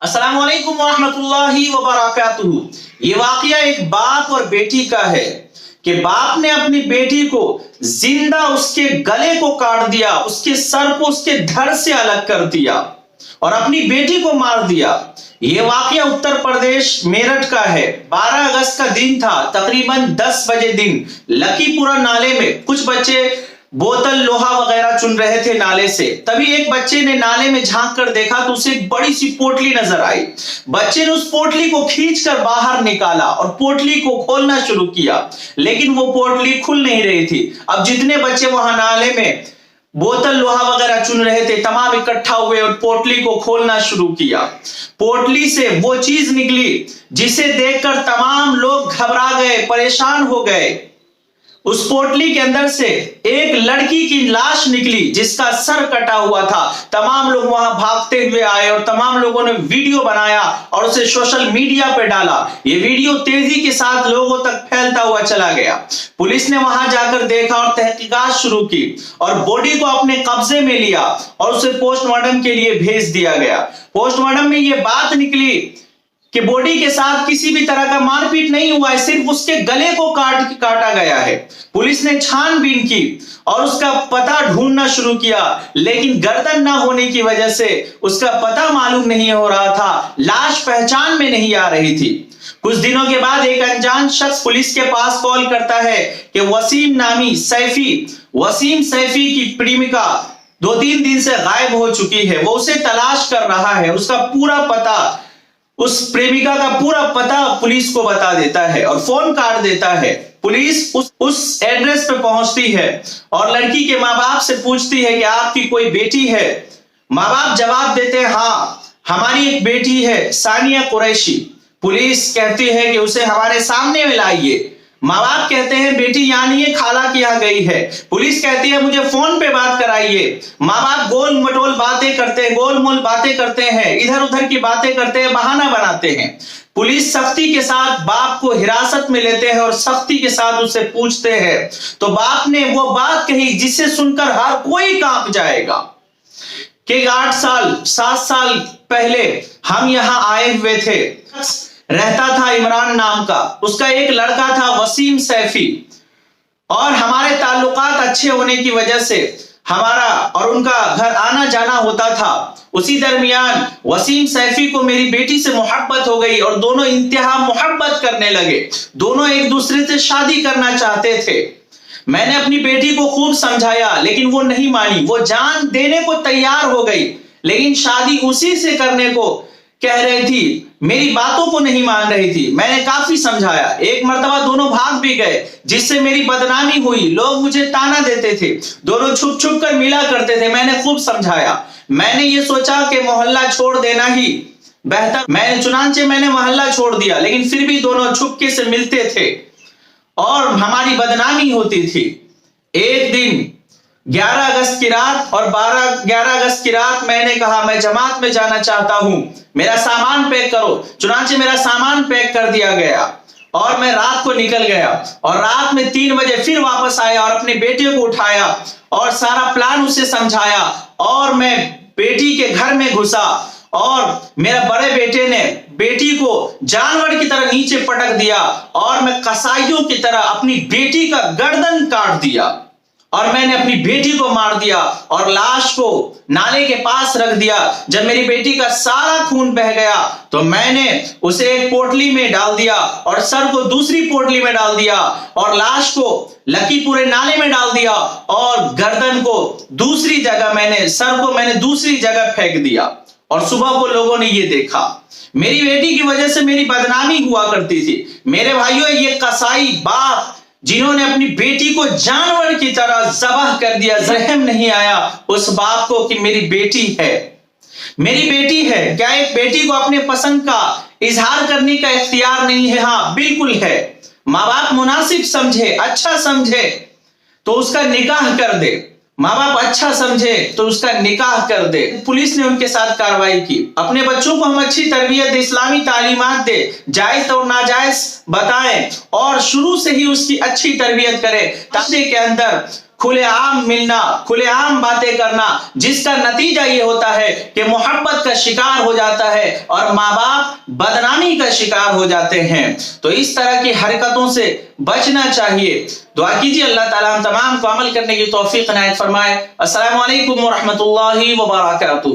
अस्सलाम वालेकुम रहमतुल्लाहि व बरकातुहू। ये वाकया एक बाप और बेटी का है कि बाप ने अपनी बेटी को जिंदा उसके गले को काट दिया, उसके सर को उसके धड़ से अलग कर दिया और अपनी बेटी को मार दिया। ये वाकया उत्तर प्रदेश मेरठ का है। 12 अगस्त का दिन था, तकरीबन 10 बजे दिन। लकीपुरा नाले में कुछ बच्चे बोतल लोहा वगैरह चुन रहे थे नाले से। तभी एक बच्चे ने नाले में झांक कर देखा तो उसे एक बड़ी सी पोटली नजर आई। बच्चे ने उस पोटली को खींचकर बाहर निकाला और पोटली को खोलना शुरू किया, लेकिन वो पोटली खुल नहीं रही थी। अब जितने बच्चे वहां नाले में बोतल लोहा वगैरह चुन रहे थे, तमाम इकट्ठा हुए और पोटली को खोलना शुरू किया। पोटली से वो चीज निकली जिसे देखकर तमाम लोग घबरा गए, परेशान हो गए। उस पोटली के अंदर से एक लड़की की लाश निकली जिसका सर कटा हुआ था। तमाम लोग वहां भागते हुए आए और तमाम लोगों ने वीडियो बनाया और उसे सोशल मीडिया पे डाला। ये वीडियो तेजी के साथ लोगों तक फैलता हुआ चला गया। पुलिस ने वहां जाकर देखा और तहकीकात शुरू की और बॉडी को अपने कब्जे में लिया और उसे पोस्टमार्टम के लिए भेज दिया गया। पोस्टमार्टम में ये बात निकली कि बॉडी के साथ किसी भी तरह का मारपीट नहीं हुआ है, सिर्फ उसके गले को काटा गया है। पुलिस ने छानबीन की और उसका पता ढूंढना शुरू किया, लेकिन गर्दन ना होने की वजह से उसका पता मालूम नहीं हो रहा था। लाश पहचान में नहीं आ रही थी। कुछ दिनों के बाद एक अनजान शख्स पुलिस के पास कॉल करता है कि वसीम सैफी की प्रेमिका 2-3 दिन से गायब हो चुकी है। वो उसे तलाश कर रहा है। उसका पूरा पता, उस प्रेमिका का पूरा पता पुलिस को बता देता है और फोन काट देता है। पुलिस उस एड्रेस पे पहुंचती है और लड़की के माँ बाप से पूछती है कि आपकी कोई बेटी है। माँ बाप जवाब देते हैं, हाँ हमारी एक बेटी है, सानिया कुरैशी। पुलिस कहती है कि उसे हमारे सामने में लाइए। माँ बाप कहते हैं बेटी यहाँ नहीं है, खाला की यहाँ गई है। पुलिस कहती है मुझे फोन पे बात कराइए। माँ बाप गोल मोल बातें करते हैं, इधर उधर की बातें करते हैं, बहाना बनाते हैं। पुलिस सख्ती के साथ बाप को हिरासत में लेते हैं और सख्ती के साथ उससे पूछते हैं। तो बाप ने वो बात कही जिसे सुनकर हर कोई कांप जाएगा कि 7 साल पहले हम यहाँ आए हुए थे। रहता था इमरान नाम का, उसका एक लड़का था वसीम सैफी, और हमारे ताल्लुकात अच्छे होने की वजह से हमारा और उनका घर आना जाना होता था। उसी दरमियान वसीम सैफी को मेरी बेटी से मोहब्बत हो गई और दोनों इंतहा मोहब्बत करने लगे। दोनों एक दूसरे से शादी करना चाहते थे। मैंने अपनी बेटी को खूब समझाया, लेकिन वो नहीं मानी। वो जान देने को तैयार हो गई, लेकिन शादी उसी से करने को कह रही थी। मेरी बातों को नहीं मान रही थी। मैंने काफी समझाया। एक मर्तबा दोनों भाग भी गए, जिससे मेरी बदनामी हुई। लोग मुझे ताना देते थे। दोनों छुप छुप कर मिला करते थे। मैंने खूब समझाया। मैंने ये सोचा कि मोहल्ला छोड़ देना ही बेहतर। चुनांचे मैंने मोहल्ला छोड़ दिया, लेकिन फिर भी दोनों छुपके से मिलते थे और हमारी बदनामी होती थी। एक दिन 11 अगस्त की रात और 11 अगस्त की रात मैंने कहा मैं जमात में जाना चाहता हूं, मेरा सामान पैक करो। चुनांचे मेरा सामान पैक कर दिया गया और मैं रात को निकल गया और रात में 3 बजे फिर वापस आया और अपने बेटे को उठाया और सारा प्लान उसे समझाया और मैं बेटी के घर में घुसा और मेरे बड़े बेटे ने बेटी को जानवर की तरह नीचे पटक दिया और मैं कसाईयों की तरह अपनी बेटी का गर्दन काट दिया और मैंने अपनी बेटी को मार दिया और लाश को नाले के पास रख दिया। जब मेरी बेटी का सारा खून बह गया तो मैंने उसे एक पोटली में डाल दिया और सर को दूसरी पोटली में डाल दिया और लाश को लकीपुरे नाले में डाल दिया और गर्दन को दूसरी जगह मैंने दूसरी जगह फेंक दिया। और सुबह को लोगों ने ये देखा। मेरी बेटी की वजह से मेरी बदनामी हुआ करती थी। मेरे भाइयों, ये कसाई बाप जिन्होंने अपनी बेटी को जानवर की तरह ज़बह कर दिया, रहम नहीं आया उस बाप को कि मेरी बेटी है। क्या एक बेटी को अपने पसंद का इजहार करने का इख्तियार नहीं है? हाँ बिल्कुल है। माँ बाप मुनासिब समझे, अच्छा समझे तो उसका निकाह कर दे। माँ बाप अच्छा समझे तो उसका निकाह कर दे। पुलिस ने उनके साथ कार्रवाई की। अपने बच्चों को हम अच्छी तरबियत दे, इस्लामी तालीमात दे, जायज और नाजायज बताएं और शुरू से ही उसकी अच्छी तरबियत करें ताकि के अंदर खुलेआम मिलना, खुलेआम बातें करना, जिसका नतीजा ये होता है कि मोहब्बत का शिकार हो जाता है और माँ बाप बदनामी का शिकार हो जाते हैं। तो इस तरह की हरकतों से बचना चाहिए। दुआ कीजिए अल्लाह ताला हम तमाम को अमल करने की तौफीक इनायत फरमाए। अस्सलामु अलैकुम व रहमतुल्लाहि व बरकातुहू।